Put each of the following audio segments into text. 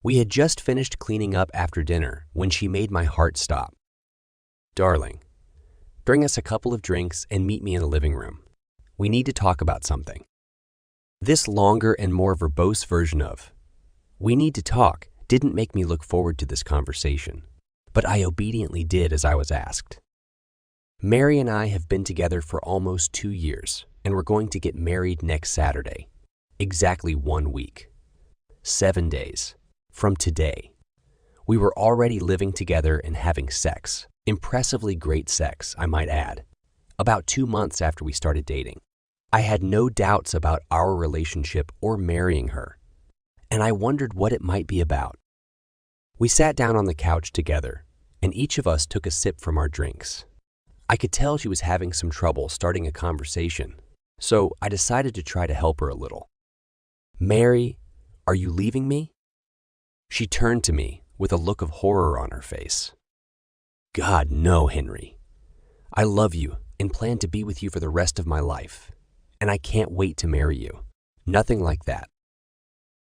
We had just finished cleaning up after dinner when she made my heart stop. "Darling, bring us a couple of drinks and meet me in the living room. We need to talk about something." This longer and more verbose version of "we need to talk" didn't make me look forward to this conversation, but I obediently did as I was asked. Mary and I have been together for almost 2 years, and we're going to get married next Saturday. Exactly 1 week. 7 days. From today. We were already living together and having sex. Impressively great sex, I might add. About 2 months after we started dating. I had no doubts about our relationship or marrying her, and I wondered what it might be about. We sat down on the couch together, and each of us took a sip from our drinks. I could tell she was having some trouble starting a conversation, so I decided to try to help her a little. "Mary, are you leaving me?" She turned to me with a look of horror on her face. "God, no, Henry. I love you and plan to be with you for the rest of my life, and I can't wait to marry you. Nothing like that."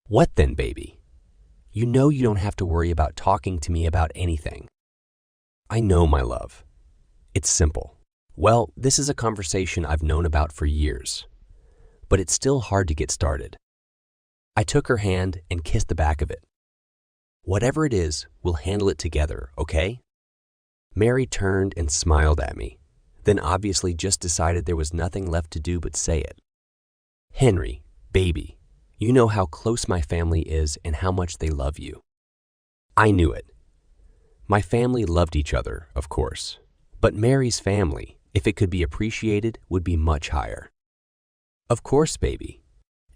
"What then, baby? You know you don't have to worry about talking to me about anything." "I know, my love. It's simple. Well, this is a conversation I've known about for years, but it's still hard to get started." I took her hand and kissed the back of it. "Whatever it is, we'll handle it together, okay?" Mary turned and smiled at me, then obviously just decided there was nothing left to do but say it. "Henry, baby, you know how close my family is and how much they love you." I knew it. My family loved each other, of course, but Mary's family, if it could be appreciated, would be much higher. "Of course, baby.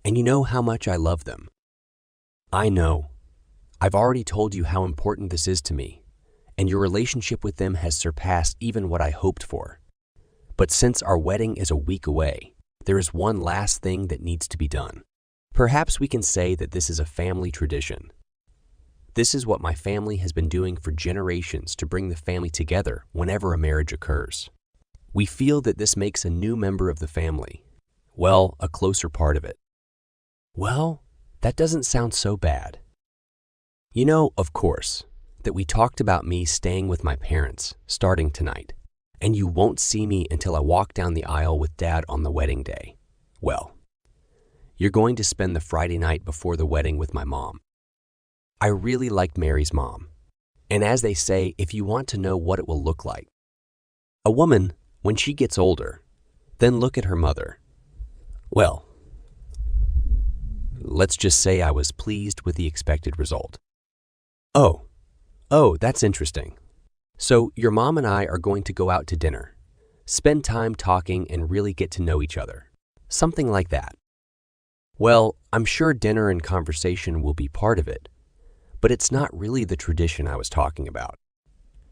And you know how much I love them." "I know. I've already told you how important this is to me, and your relationship with them has surpassed even what I hoped for. But since our wedding is a week away, there is one last thing that needs to be done. Perhaps we can say that this is a family tradition. This is what my family has been doing for generations to bring the family together whenever a marriage occurs. We feel that this makes a new member of the family, well, a closer part of it." "Well, that doesn't sound so bad. You know, of course, that we talked about me staying with my parents starting tonight, and you won't see me until I walk down the aisle with Dad on the wedding day. Well, you're going to spend the Friday night before the wedding with my mom. I really liked Mary's mom, and as they say, if you want to know what it will look like, a woman, when she gets older, then look at her mother. Well, let's just say I was pleased with the expected result." Oh, that's interesting. So your mom and I are going to go out to dinner, spend time talking and really get to know each other. Something like that. Well, I'm sure dinner and conversation will be part of it, but it's not really the tradition I was talking about.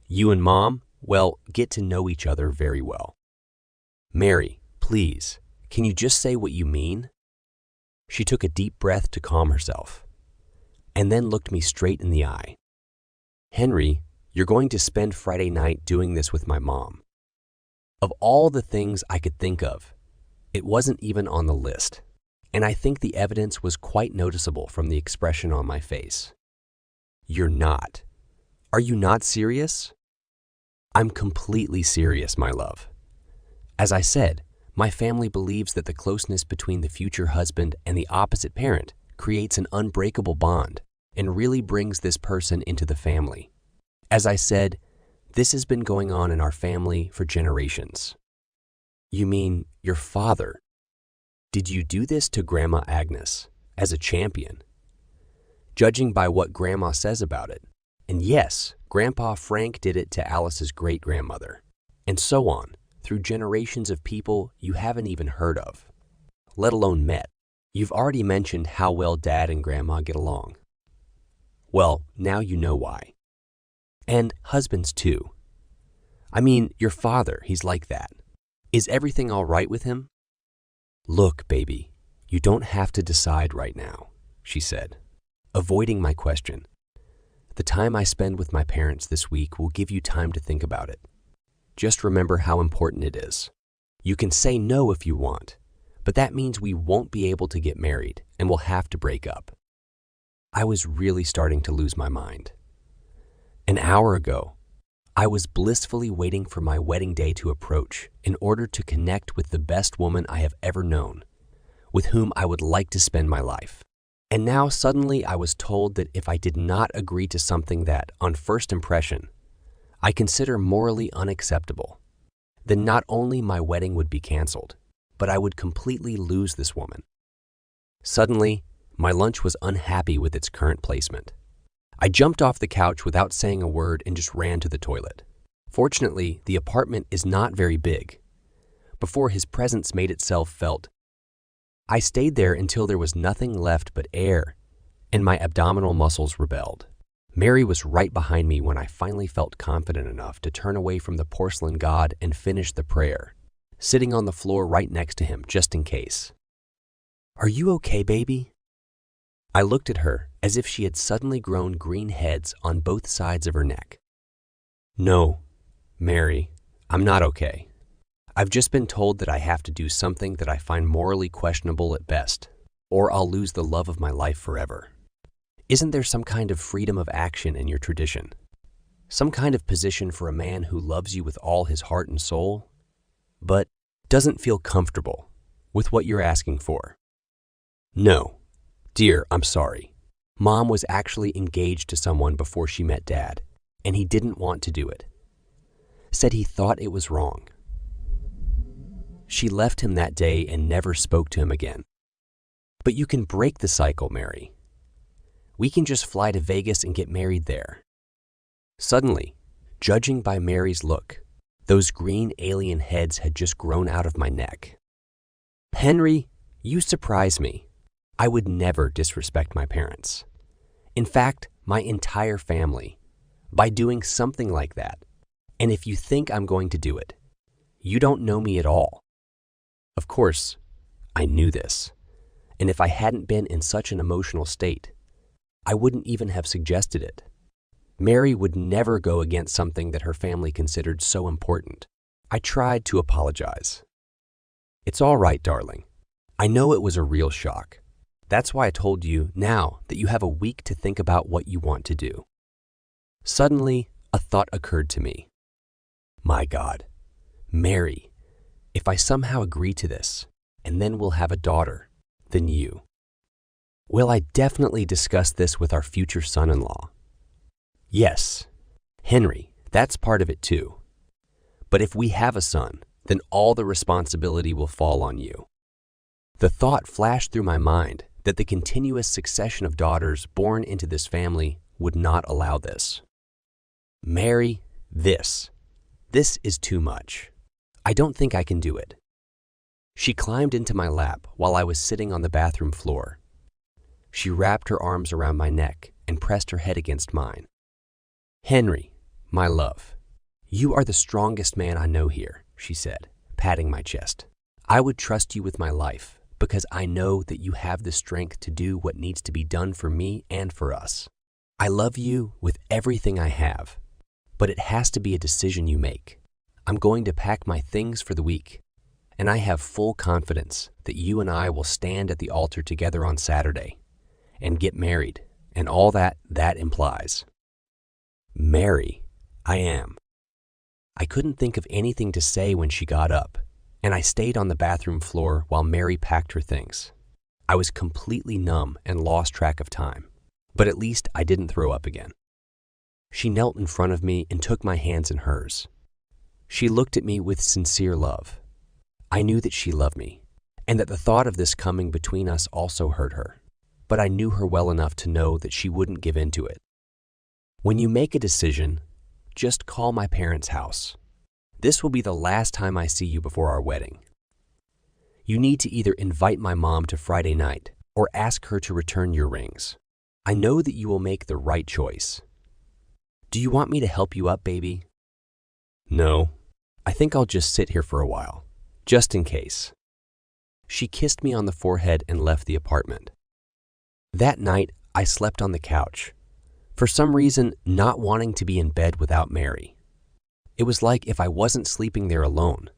You and Mom, well, get to know each other very well. Mary, please, can you just say what you mean? She took a deep breath to calm herself, and then looked me straight in the eye. Henry, you're going to spend Friday night doing this with my mom. Of all the things I could think of, it wasn't even on the list, and I think the evidence was quite noticeable from the expression on my face. You're not. Are you not serious? I'm completely serious, my love. As I said, my family believes that the closeness between the future husband and the opposite parent creates an unbreakable bond and really brings this person into the family. As I said, this has been going on in our family for generations. You mean your father? Did you do this to Grandma Agnes as a champion? Judging by what Grandma says about it, and yes, Grandpa Frank did it to Alice's great-grandmother, and so on, through generations of people you haven't even heard of, let alone met. You've already mentioned how well Dad and Grandma get along. Well, now you know why. And husbands too. I mean, your father, he's like that. Is everything all right with him? Look, baby, you don't have to decide right now, she said, avoiding my question. The time I spend with my parents this week will give you time to think about it. Just remember how important it is. You can say no if you want, but that means we won't be able to get married and we'll have to break up. I was really starting to lose my mind. An hour ago, I was blissfully waiting for my wedding day to approach in order to connect with the best woman I have ever known, with whom I would like to spend my life. And now suddenly I was told that if I did not agree to something that, on first impression, I consider morally unacceptable, then not only my wedding would be canceled, but I would completely lose this woman. Suddenly, my lunch was unhappy with its current placement. I jumped off the couch without saying a word and just ran to the toilet. Fortunately, the apartment is not very big. Before his presence made itself felt, I stayed there until there was nothing left but air, and my abdominal muscles rebelled. Mary was right behind me when I finally felt confident enough to turn away from the porcelain god and finish the prayer, sitting on the floor right next to him just in case. "Are you okay, baby?" I looked at her as if she had suddenly grown green heads on both sides of her neck. "No, Mary, I'm not okay. I've just been told that I have to do something that I find morally questionable at best, or I'll lose the love of my life forever. Isn't there some kind of freedom of action in your tradition? Some kind of position for a man who loves you with all his heart and soul, but doesn't feel comfortable with what you're asking for?" "No, dear, I'm sorry. Mom was actually engaged to someone before she met Dad, and he didn't want to do it. Said he thought it was wrong. She left him that day and never spoke to him again. But you can break the cycle, Mary. We can just fly to Vegas and get married there." Suddenly, judging by Mary's look, those green alien heads had just grown out of my neck. "Henry, you surprise me. I would never disrespect my parents. In fact, my entire family, by doing something like that. And if you think I'm going to do it, you don't know me at all." Of course, I knew this. And if I hadn't been in such an emotional state, I wouldn't even have suggested it. Mary would never go against something that her family considered so important. I tried to apologize. "It's all right, darling. I know it was a real shock. That's why I told you now that you have a week to think about what you want to do." Suddenly, a thought occurred to me. My God, Mary, if I somehow agree to this, and then we'll have a daughter, then you. Will I definitely discuss this with our future son-in-law? Yes, Henry, that's part of it too. But if we have a son, then all the responsibility will fall on you. The thought flashed through my mind that the continuous succession of daughters born into this family would not allow this. "Mary, this is too much. I don't think I can do it." She climbed into my lap while I was sitting on the bathroom floor. She wrapped her arms around my neck and pressed her head against mine. "Henry, my love, you are the strongest man I know here," she said, patting my chest. "I would trust you with my life because I know that you have the strength to do what needs to be done for me and for us. I love you with everything I have, but it has to be a decision you make. I'm going to pack my things for the week, and I have full confidence that you and I will stand at the altar together on Saturday and get married and all that implies." "Mary, I am." I couldn't think of anything to say when she got up, and I stayed on the bathroom floor while Mary packed her things. I was completely numb and lost track of time, but at least I didn't throw up again. She knelt in front of me and took my hands in hers. She looked at me with sincere love. I knew that she loved me, and that the thought of this coming between us also hurt her, but I knew her well enough to know that she wouldn't give in to it. "When you make a decision, just call my parents' house. This will be the last time I see you before our wedding. You need to either invite my mom to Friday night or ask her to return your rings. I know that you will make the right choice. Do you want me to help you up, baby?" "No, I think I'll just sit here for a while, just in case." She kissed me on the forehead and left the apartment. That night, I slept on the couch, for some reason not wanting to be in bed without Mary. It was like if I wasn't sleeping there alone,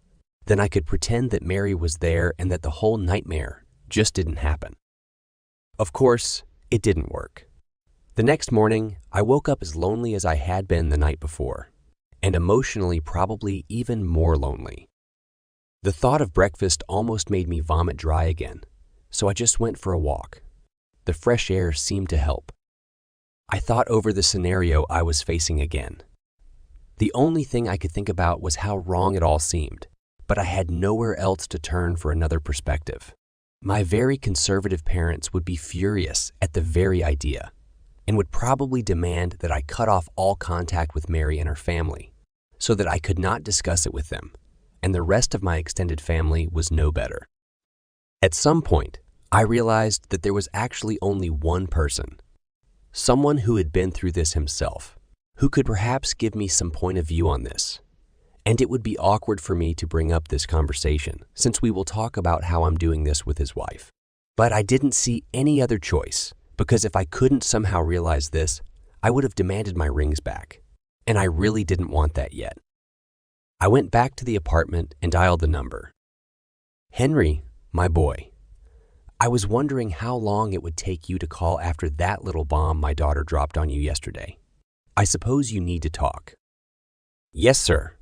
then I could pretend that Mary was there and that the whole nightmare just didn't happen. Of course, it didn't work. The next morning, I woke up as lonely as I had been the night before, and emotionally probably even more lonely. The thought of breakfast almost made me vomit dry again, so I just went for a walk. The fresh air seemed to help. I thought over the scenario I was facing again. The only thing I could think about was how wrong it all seemed, but I had nowhere else to turn for another perspective. My very conservative parents would be furious at the very idea, and would probably demand that I cut off all contact with Mary and her family, so that I could not discuss it with them, and the rest of my extended family was no better. At some point, I realized that there was actually only one person, someone who had been through this himself, who could perhaps give me some point of view on this. And it would be awkward for me to bring up this conversation, since we will talk about how I'm doing this with his wife. But I didn't see any other choice, because if I couldn't somehow realize this, I would have demanded my rings back, and I really didn't want that yet. I went back to the apartment and dialed the number. Henry, my boy, I was wondering how long it would take you to call after that little bomb my daughter dropped on you yesterday. I suppose you need to talk. Yes, sir.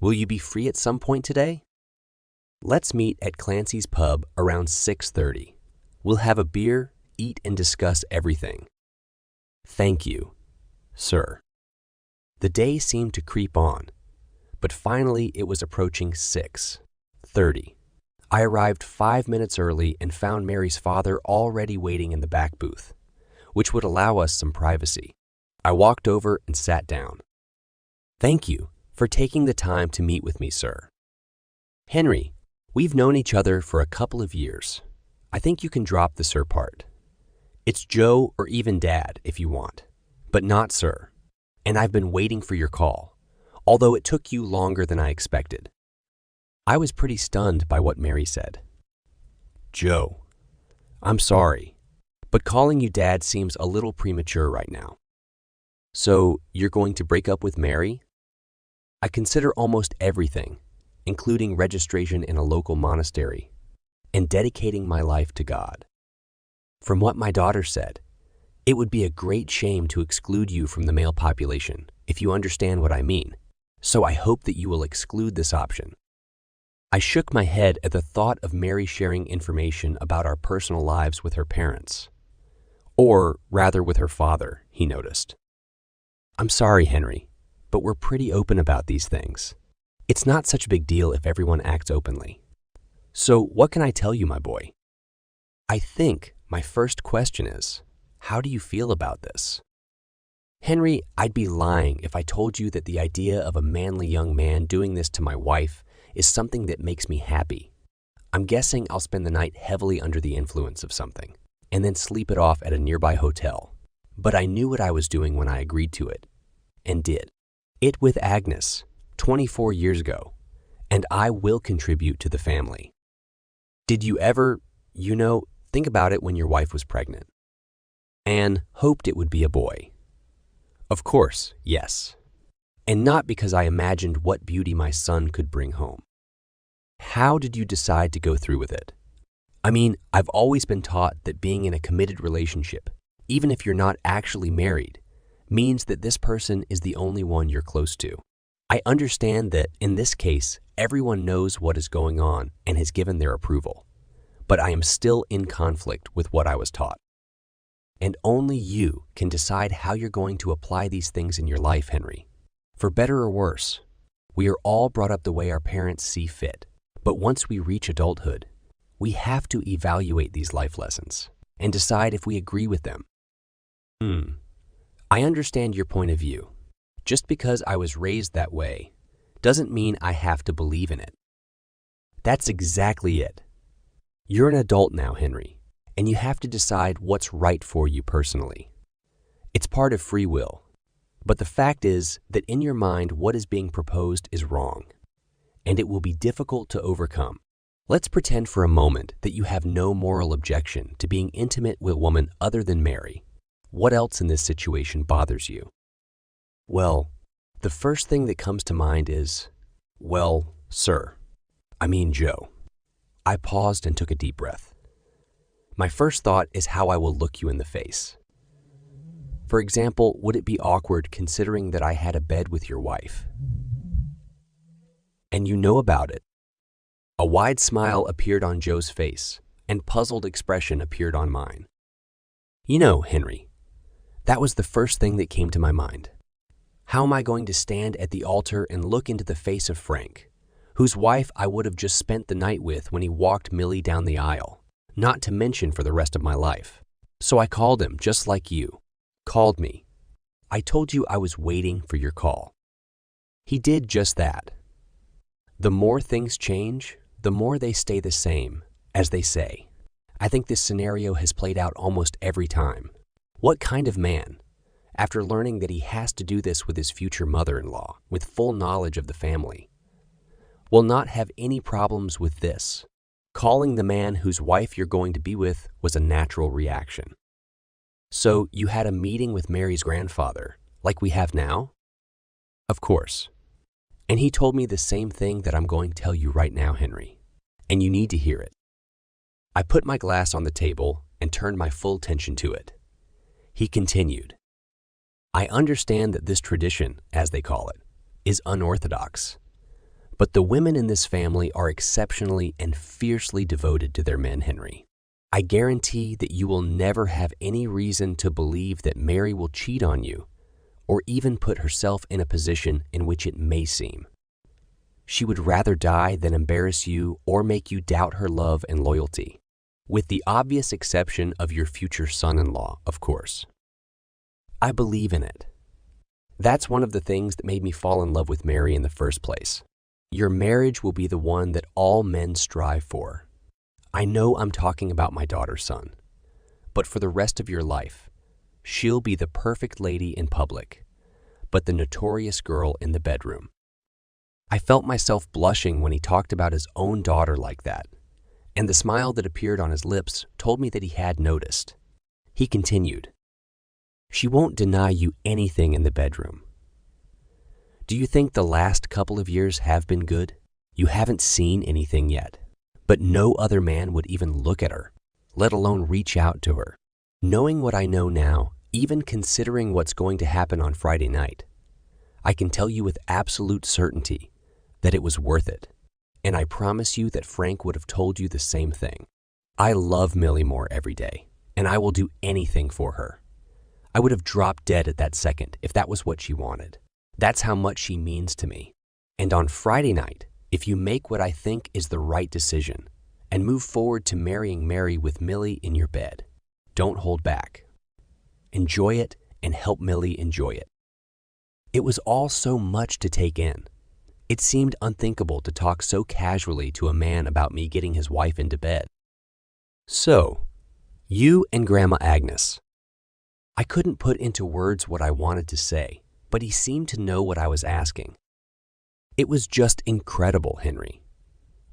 Will you be free at some point today? Let's meet at Clancy's Pub around 6:30. We'll have a beer, eat, and discuss everything. Thank you, sir. The day seemed to creep on, but finally it was approaching 6:30. I arrived 5 minutes early and found Mary's father already waiting in the back booth, which would allow us some privacy. I walked over and sat down. Thank you for taking the time to meet with me, sir. Henry, we've known each other for a couple of years. I think you can drop the sir part. It's Joe or even Dad if you want, but not sir. And I've been waiting for your call, although it took you longer than I expected. I was pretty stunned by what Mary said. Joe, I'm sorry, but calling you Dad seems a little premature right now. So you're going to break up with Mary? I consider almost everything, including registration in a local monastery and dedicating my life to God. From what my daughter said, it would be a great shame to exclude you from the male population, if you understand what I mean, so I hope that you will exclude this option. I shook my head at the thought of Mary sharing information about our personal lives with her parents. Or rather with her father, he noticed. I'm sorry, Henry, but we're pretty open about these things. It's not such a big deal if everyone acts openly. So what can I tell you, my boy? I think my first question is, how do you feel about this? Henry, I'd be lying if I told you that the idea of a manly young man doing this to my wife is something that makes me happy. I'm guessing I'll spend the night heavily under the influence of something, and then sleep it off at a nearby hotel. But I knew what I was doing when I agreed to it, and did. It with Agnes, 24 years ago, and I will contribute to the family. Did you ever, think about it when your wife was pregnant? Anne hoped it would be a boy. Of course, yes. And not because I imagined what beauty my son could bring home. How did you decide to go through with it? I mean, I've always been taught that being in a committed relationship, even if you're not actually married, means that this person is the only one you're close to. I understand that, in this case, everyone knows what is going on and has given their approval, but I am still in conflict with what I was taught. And only you can decide how you're going to apply these things in your life, Henry. For better or worse, we are all brought up the way our parents see fit, but once we reach adulthood, we have to evaluate these life lessons and decide if we agree with them. I understand your point of view. Just because I was raised that way doesn't mean I have to believe in it. That's exactly it. You're an adult now, Henry, and you have to decide what's right for you personally. It's part of free will, but the fact is that in your mind what is being proposed is wrong, and it will be difficult to overcome. Let's pretend for a moment that you have no moral objection to being intimate with a woman other than Mary. What else in this situation bothers you? Well, the first thing that comes to mind is, well, sir, I mean Joe. I paused and took a deep breath. My first thought is how I will look you in the face. For example, would it be awkward considering that I had a bed with your wife? And you know about it. A wide smile appeared on Joe's face, and puzzled expression appeared on mine. You know, Henry, that was the first thing that came to my mind. How am I going to stand at the altar and look into the face of Frank, whose wife I would have just spent the night with when he walked Millie down the aisle, not to mention for the rest of my life? So I called him, just like you. Called me. I told you I was waiting for your call. He did just that. The more things change, the more they stay the same, as they say. I think this scenario has played out almost every time. What kind of man, after learning that he has to do this with his future mother-in-law, with full knowledge of the family, will not have any problems with this? Calling the man whose wife you're going to be with was a natural reaction. So you had a meeting with Mary's grandfather, like we have now? Of course. And he told me the same thing that I'm going to tell you right now, Henry. And you need to hear it. I put my glass on the table and turned my full attention to it. He continued, I understand that this tradition, as they call it, is unorthodox. But the women in this family are exceptionally and fiercely devoted to their men, Henry. I guarantee that you will never have any reason to believe that Mary will cheat on you, or even put herself in a position in which it may seem. She would rather die than embarrass you or make you doubt her love and loyalty, with the obvious exception of your future son-in-law, of course. I believe in it. That's one of the things that made me fall in love with Mary in the first place. Your marriage will be the one that all men strive for. I know I'm talking about my daughter's son, but for the rest of your life, she'll be the perfect lady in public, but the notorious girl in the bedroom. I felt myself blushing when he talked about his own daughter like that, and the smile that appeared on his lips told me that he had noticed. He continued, She won't deny you anything in the bedroom. Do you think the last couple of years have been good? You haven't seen anything yet. But no other man would even look at her, let alone reach out to her. Knowing what I know now, even considering what's going to happen on Friday night, I can tell you with absolute certainty that it was worth it. And I promise you that Frank would have told you the same thing. I love Millie Moore every day, and I will do anything for her. I would have dropped dead at that second if that was what she wanted. That's how much she means to me. And on Friday night, if you make what I think is the right decision and move forward to marrying Mary with Millie in your bed, don't hold back. Enjoy it and help Millie enjoy it. It was all so much to take in. It seemed unthinkable to talk so casually to a man about me getting his wife into bed. So, you and Grandma Agnes. I couldn't put into words what I wanted to say, but he seemed to know what I was asking. It was just incredible, Henry.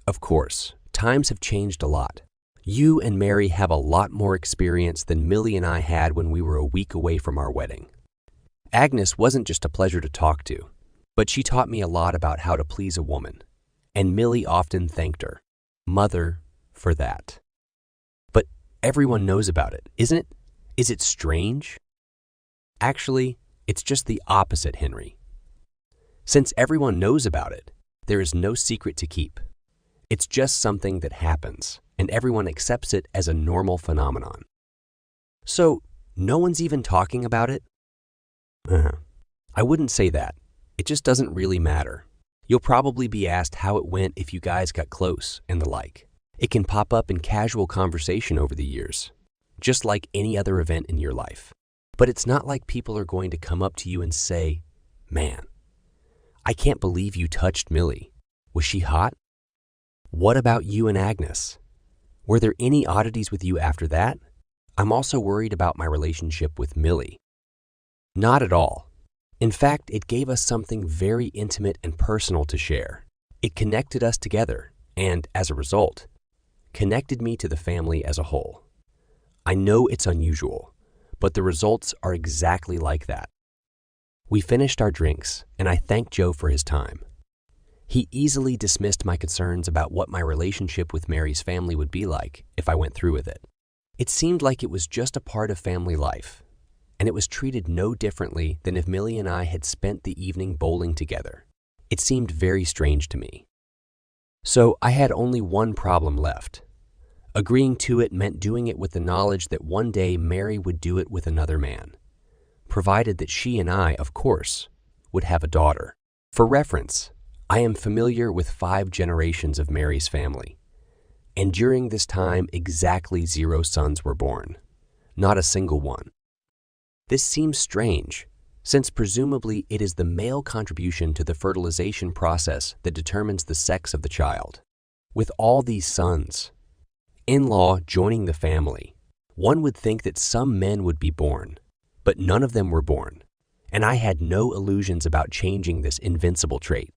Of course, times have changed a lot. You and Mary have a lot more experience than Millie and I had when we were a week away from our wedding. Agnes wasn't just a pleasure to talk to, but she taught me a lot about how to please a woman, and Millie often thanked her, Mother, for that. But everyone knows about it, isn't it? Is it strange? Actually, it's just the opposite, Henry. Since everyone knows about it, there is no secret to keep. It's just something that happens, and everyone accepts it as a normal phenomenon. So, no one's even talking about it? I wouldn't say that. It just doesn't really matter. You'll probably be asked how it went if you guys got close and the like. It can pop up in casual conversation over the years, just like any other event in your life. But it's not like people are going to come up to you and say, Man, I can't believe you touched Millie. Was she hot? What about you and Agnes? Were there any oddities with you after that? I'm also worried about my relationship with Millie. Not at all. In fact, it gave us something very intimate and personal to share. It connected us together and, as a result, connected me to the family as a whole. I know it's unusual, but the results are exactly like that. We finished our drinks, and I thanked Joe for his time. He easily dismissed my concerns about what my relationship with Mary's family would be like if I went through with it. It seemed like it was just a part of family life, and it was treated no differently than if Millie and I had spent the evening bowling together. It seemed very strange to me. So I had only one problem left. Agreeing to it meant doing it with the knowledge that one day Mary would do it with another man, provided that she and I, of course, would have a daughter. For reference, I am familiar with 5 generations of Mary's family, and during this time exactly 0 sons were born, not a single one. This seems strange, since presumably it is the male contribution to the fertilization process that determines the sex of the child. With all these sons, in-law joining the family, one would think that some men would be born, but none of them were born, and I had no illusions about changing this invincible trait.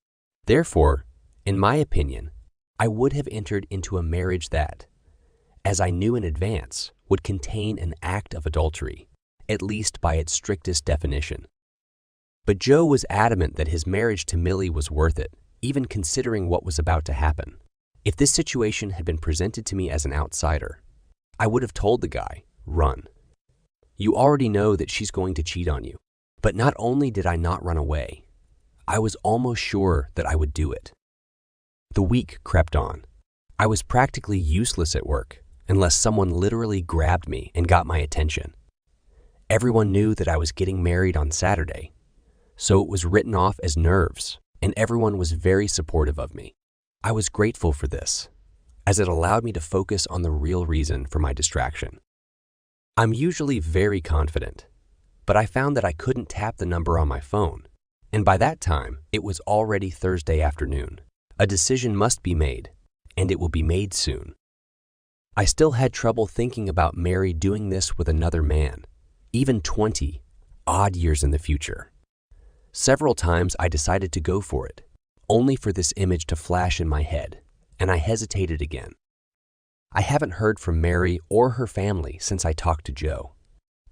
Therefore, in my opinion, I would have entered into a marriage that, as I knew in advance, would contain an act of adultery, at least by its strictest definition. But Joe was adamant that his marriage to Millie was worth it, even considering what was about to happen. If this situation had been presented to me as an outsider, I would have told the guy, run. You already know that she's going to cheat on you. But not only did I not run away, I was almost sure that I would do it. The week crept on. I was practically useless at work unless someone literally grabbed me and got my attention. Everyone knew that I was getting married on Saturday, so it was written off as nerves, and everyone was very supportive of me. I was grateful for this, as it allowed me to focus on the real reason for my distraction. I'm usually very confident, but I found that I couldn't tap the number on my phone, and by that time, it was already Thursday afternoon. A decision must be made, and it will be made soon. I still had trouble thinking about Mary doing this with another man, even 20 odd years in the future. Several times I decided to go for it, only for this image to flash in my head, and I hesitated again. I haven't heard from Mary or her family since I talked to Joe.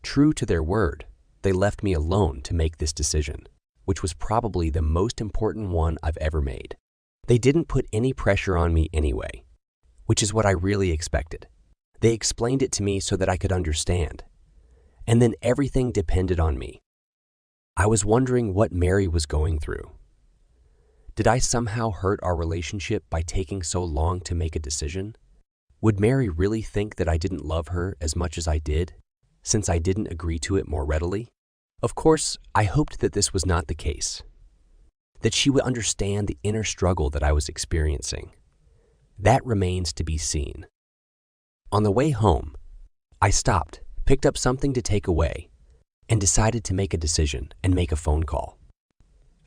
True to their word, they left me alone to make this decision, which was probably the most important one I've ever made. They didn't put any pressure on me anyway, which is what I really expected. They explained it to me so that I could understand, and then everything depended on me. I was wondering what Mary was going through. Did I somehow hurt our relationship by taking so long to make a decision? Would Mary really think that I didn't love her as much as I did, since I didn't agree to it more readily? Of course, I hoped that this was not the case, that she would understand the inner struggle that I was experiencing. That remains to be seen. On the way home, I stopped, picked up something to take away, and decided to make a decision and make a phone call.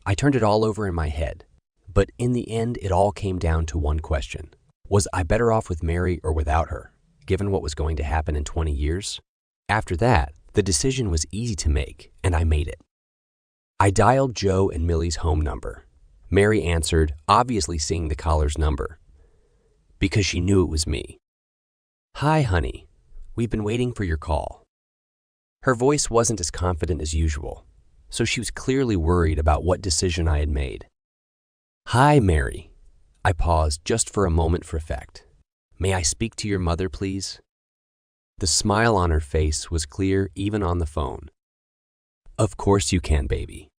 I turned it all over in my head, but in the end, it all came down to one question. Was I better off with Mary or without her, given what was going to happen in 20 years? After that, the decision was easy to make, and I made it. I dialed Joe and Millie's home number. Mary answered, obviously seeing the caller's number, because she knew it was me. "Hi, honey. We've been waiting for your call." Her voice wasn't as confident as usual, so she was clearly worried about what decision I had made. "Hi, Mary." I paused just for a moment for effect. "May I speak to your mother, please?" The smile on her face was clear even on the phone. "Of course you can, baby."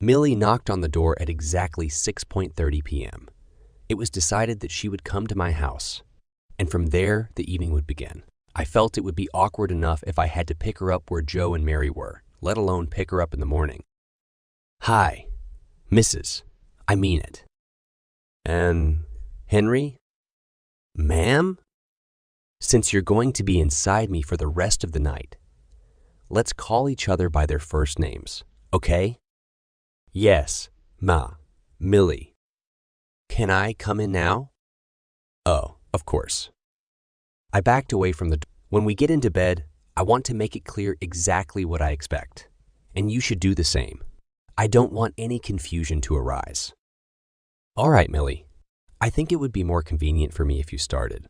Millie knocked on the door at exactly 6:30 p.m. It was decided that she would come to my house, and from there the evening would begin. I felt it would be awkward enough if I had to pick her up where Joe and Mary were, let alone pick her up in the morning. "Hi, Mrs. I mean it." "And Henry?" "Ma'am? Since you're going to be inside me for the rest of the night, let's call each other by their first names, okay?" "Yes, Ma, Millie." "Can I come in now?" "Oh, of course." I backed away from the door. When we get into bed, I want to make it clear exactly what I expect, and you should do the same. I don't want any confusion to arise. "All right, Millie. I think it would be more convenient for me if you started."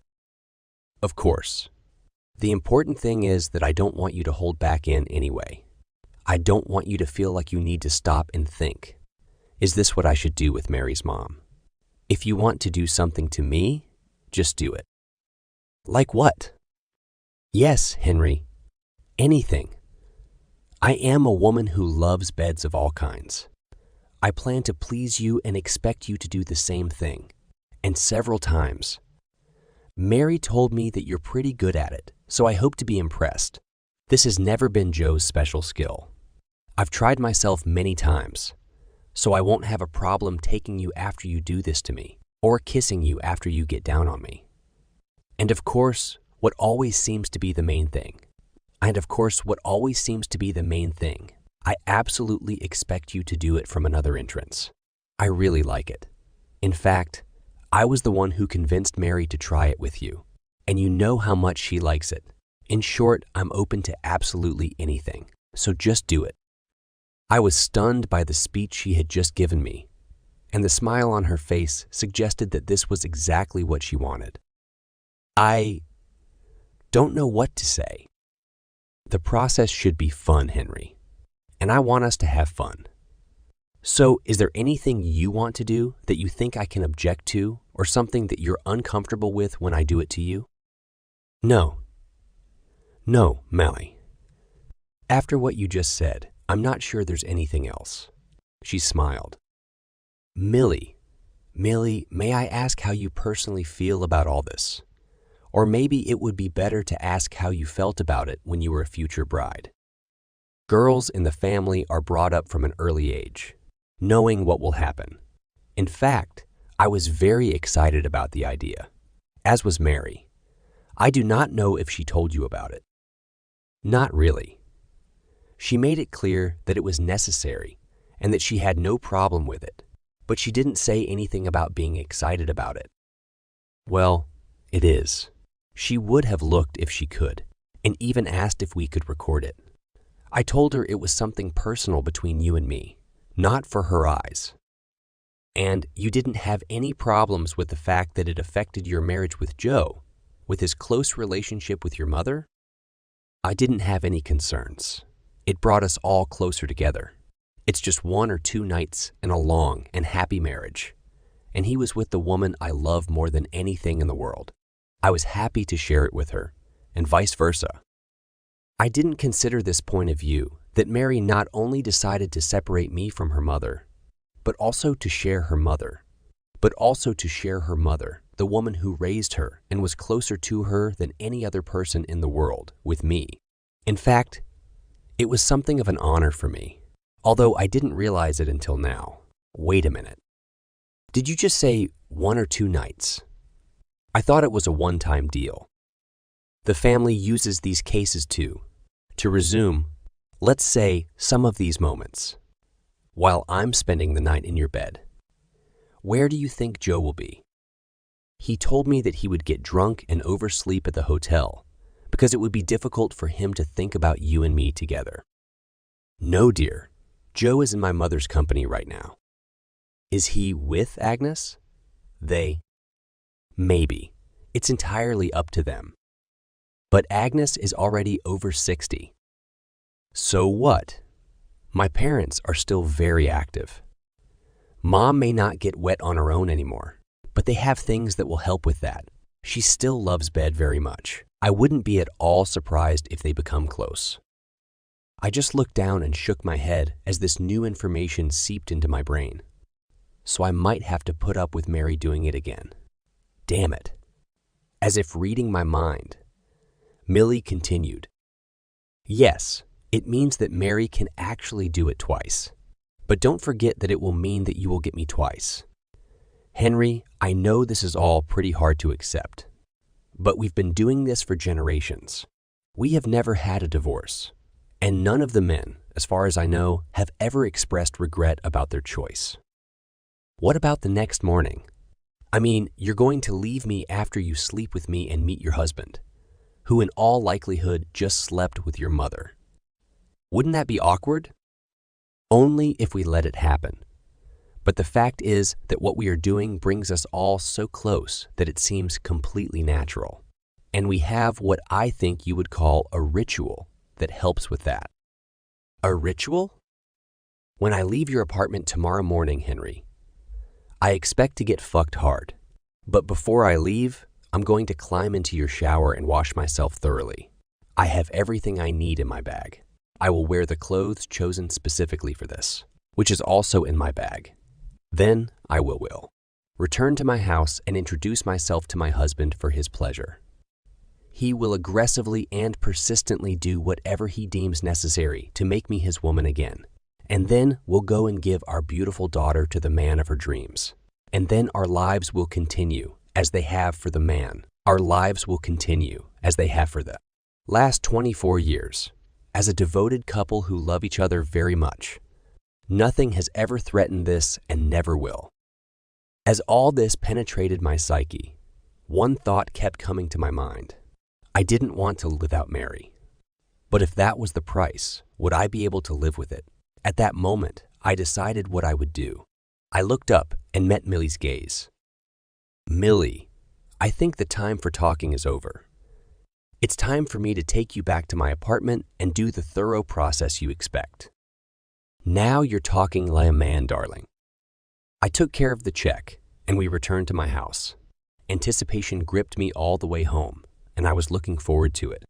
"Of course. The important thing is that I don't want you to hold back in anyway. I don't want you to feel like you need to stop and think, is this what I should do with Mary's mom? If you want to do something to me, just do it." "Like what?" "Yes, Henry. Anything. I am a woman who loves beds of all kinds. I plan to please you and expect you to do the same thing, and several times. Mary told me that you're pretty good at it, so I hope to be impressed. This has never been Joe's special skill. I've tried myself many times, so I won't have a problem taking you after you do this to me, or kissing you after you get down on me. And of course, what always seems to be the main thing. I absolutely expect you to do it from another entrance. I really like it. In fact, I was the one who convinced Mary to try it with you, and you know how much she likes it. In short, I'm open to absolutely anything, so just do it. I was stunned by the speech she had just given me, and the smile on her face suggested that this was exactly what she wanted. I don't know what to say. The process should be fun, Henry, and I want us to have fun. So, is there anything you want to do that you think I can object to, or something that you're uncomfortable with when I do it to you? No, Melly. After what you just said, I'm not sure there's anything else. She smiled. Millie, may I ask how you personally feel about all this? Or maybe it would be better to ask how you felt about it when you were a future bride. Girls in the family are brought up from an early age, knowing what will happen. In fact, I was very excited about the idea, as was Mary. I do not know if she told you about it. Not really. She made it clear that it was necessary and that she had no problem with it, but she didn't say anything about being excited about it. Well, it is. She would have looked if she could, and even asked if we could record it. I told her it was something personal between you and me, not for her eyes. And you didn't have any problems with the fact that it affected your marriage with Joe, with his close relationship with your mother? I didn't have any concerns. It brought us all closer together. It's just 1 or 2 nights in a long and happy marriage, and he was with the woman I love more than anything in the world. I was happy to share it with her, and vice versa. I didn't consider this point of view, that Mary not only decided to separate me from her mother, but also to share her mother, the woman who raised her and was closer to her than any other person in the world, with me. In fact, it was something of an honor for me, although I didn't realize it until now. Wait a minute. Did you just say 1 or 2 nights? I thought it was a one-time deal. The family uses these cases to resume, let's say, some of these moments. While I'm spending the night in your bed, where do you think Joe will be? He told me that he would get drunk and oversleep at the hotel because it would be difficult for him to think about you and me together. No, dear. Joe is in my mother's company right now. Is he with Agnes? They? Maybe. It's entirely up to them. But Agnes is already over 60. So what? My parents are still very active. Mom may not get wet on her own anymore, but they have things that will help with that. She still loves bed very much. I wouldn't be at all surprised if they become close. I just looked down and shook my head as this new information seeped into my brain. So I might have to put up with Mary doing it again. Damn it. As if reading my mind, Millie continued. Yes, it means that Mary can actually do it twice. But don't forget that it will mean that you will get me twice. Henry, I know this is all pretty hard to accept, but we've been doing this for generations. We have never had a divorce, and none of the men, as far as I know, have ever expressed regret about their choice. What about the next morning? I mean, you're going to leave me after you sleep with me and meet your husband, who in all likelihood just slept with your mother. Wouldn't that be awkward? Only if we let it happen. But the fact is that what we are doing brings us all so close that it seems completely natural. And we have what I think you would call a ritual that helps with that. A ritual? When I leave your apartment tomorrow morning, Henry, I expect to get fucked hard. But before I leave, I'm going to climb into your shower and wash myself thoroughly. I have everything I need in my bag. I will wear the clothes chosen specifically for this, which is also in my bag. Then I will return to my house and introduce myself to my husband for his pleasure. He will aggressively and persistently do whatever he deems necessary to make me his woman again. And then we'll go and give our beautiful daughter to the man of her dreams. And then our lives will continue as they have for the man. Our lives will continue as they have for the last 24 years. As a devoted couple who love each other very much. Nothing has ever threatened this and never will. As all this penetrated my psyche, one thought kept coming to my mind. I didn't want to live without Mary. But if that was the price, would I be able to live with it? At that moment, I decided what I would do. I looked up and met Millie's gaze. Millie, I think the time for talking is over. It's time for me to take you back to my apartment and do the thorough process you expect. Now you're talking like a man, darling. I took care of the check, and we returned to my house. Anticipation gripped me all the way home, and I was looking forward to it.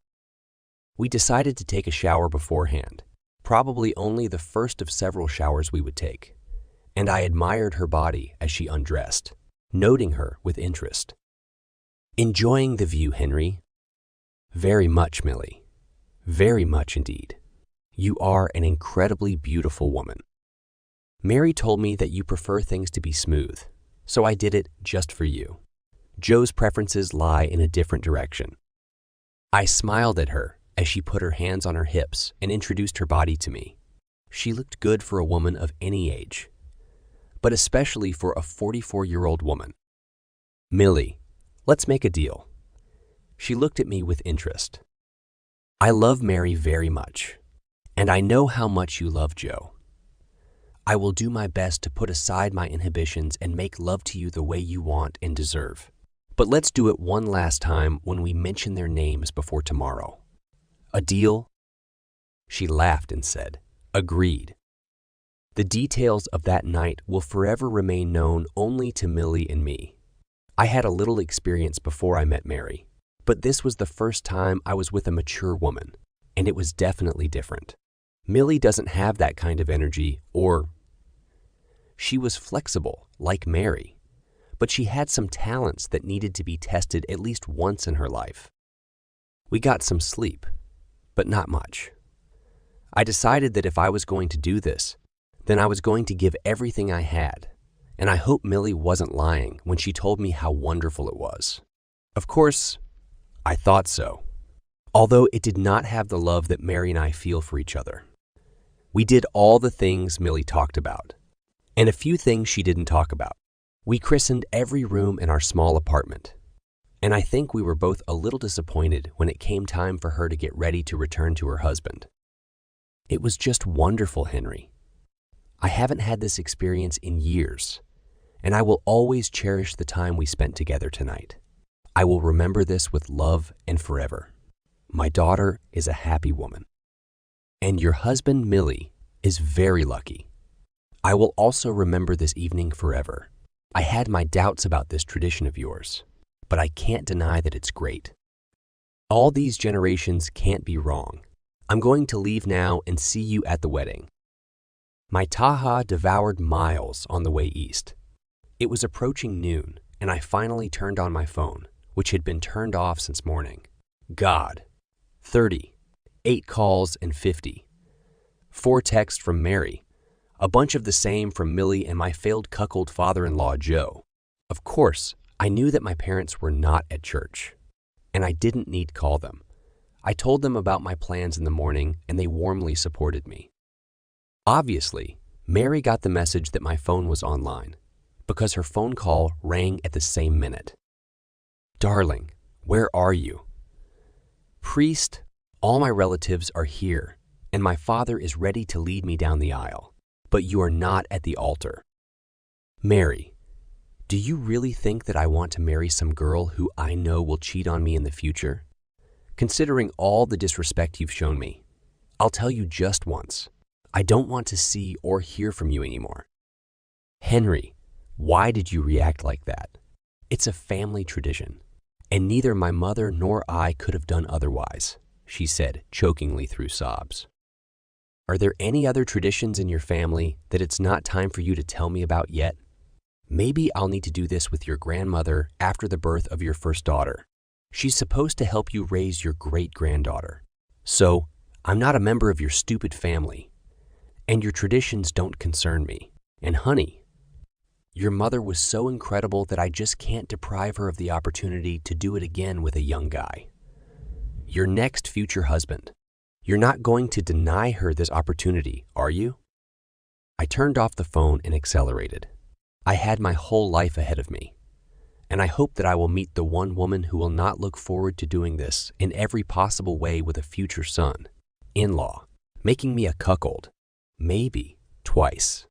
We decided to take a shower beforehand, probably only the first of several showers we would take, and I admired her body as she undressed, noting her with interest. Enjoying the view, Henry? Very much, Millie. Very much indeed. You are an incredibly beautiful woman. Mary told me that you prefer things to be smooth, so I did it just for you. Joe's preferences lie in a different direction. I smiled at her as she put her hands on her hips and introduced her body to me. She looked good for a woman of any age, but especially for a 44-year-old woman. Millie, let's make a deal. She looked at me with interest. I love Mary very much, and I know how much you love Joe. I will do my best to put aside my inhibitions and make love to you the way you want and deserve. But let's do it one last time when we mention their names before tomorrow. A deal? She laughed and said, agreed. The details of that night will forever remain known only to Millie and me. I had a little experience before I met Mary, but this was the first time I was with a mature woman, and it was definitely different. Millie doesn't have that kind of energy, or she was flexible, like Mary, but she had some talents that needed to be tested at least once in her life. We got some sleep, but not much. I decided that if I was going to do this, then I was going to give everything I had, and I hope Millie wasn't lying when she told me how wonderful it was. Of course, I thought so, although it did not have the love that Mary and I feel for each other. We did all the things Millie talked about, and a few things she didn't talk about. We christened every room in our small apartment, and I think we were both a little disappointed when it came time for her to get ready to return to her husband. It was just wonderful, Henry. I haven't had this experience in years, and I will always cherish the time we spent together tonight. I will remember this with love and forever. My daughter is a happy woman. And your husband, Millie, is very lucky. I will also remember this evening forever. I had my doubts about this tradition of yours, but I can't deny that it's great. All these generations can't be wrong. I'm going to leave now and see you at the wedding. My Taha devoured miles on the way east. It was approaching noon, and I finally turned on my phone, which had been turned off since morning. God. 30. 8 calls and 50. 4 texts from Mary. A bunch of the same from Millie and my failed cuckold father-in-law, Joe. Of course, I knew that my parents were not at church, and I didn't need to call them. I told them about my plans in the morning, and they warmly supported me. Obviously, Mary got the message that my phone was online, because her phone call rang at the same minute. Darling, where are you? Priest, all my relatives are here, and my father is ready to lead me down the aisle, but you are not at the altar. Mary, do you really think that I want to marry some girl who I know will cheat on me in the future? Considering all the disrespect you've shown me, I'll tell you just once, I don't want to see or hear from you anymore. Henry, why did you react like that? It's a family tradition, and neither my mother nor I could have done otherwise, she said, chokingly through sobs. Are there any other traditions in your family that it's not time for you to tell me about yet? Maybe I'll need to do this with your grandmother after the birth of your first daughter. She's supposed to help you raise your great-granddaughter. So, I'm not a member of your stupid family, and your traditions don't concern me. And honey, your mother was so incredible that I just can't deprive her of the opportunity to do it again with a young guy. Your next future husband. You're not going to deny her this opportunity, are you? I turned off the phone and accelerated. I had my whole life ahead of me, and I hope that I will meet the one woman who will not look forward to doing this in every possible way with a future son, in-law, making me a cuckold, maybe twice.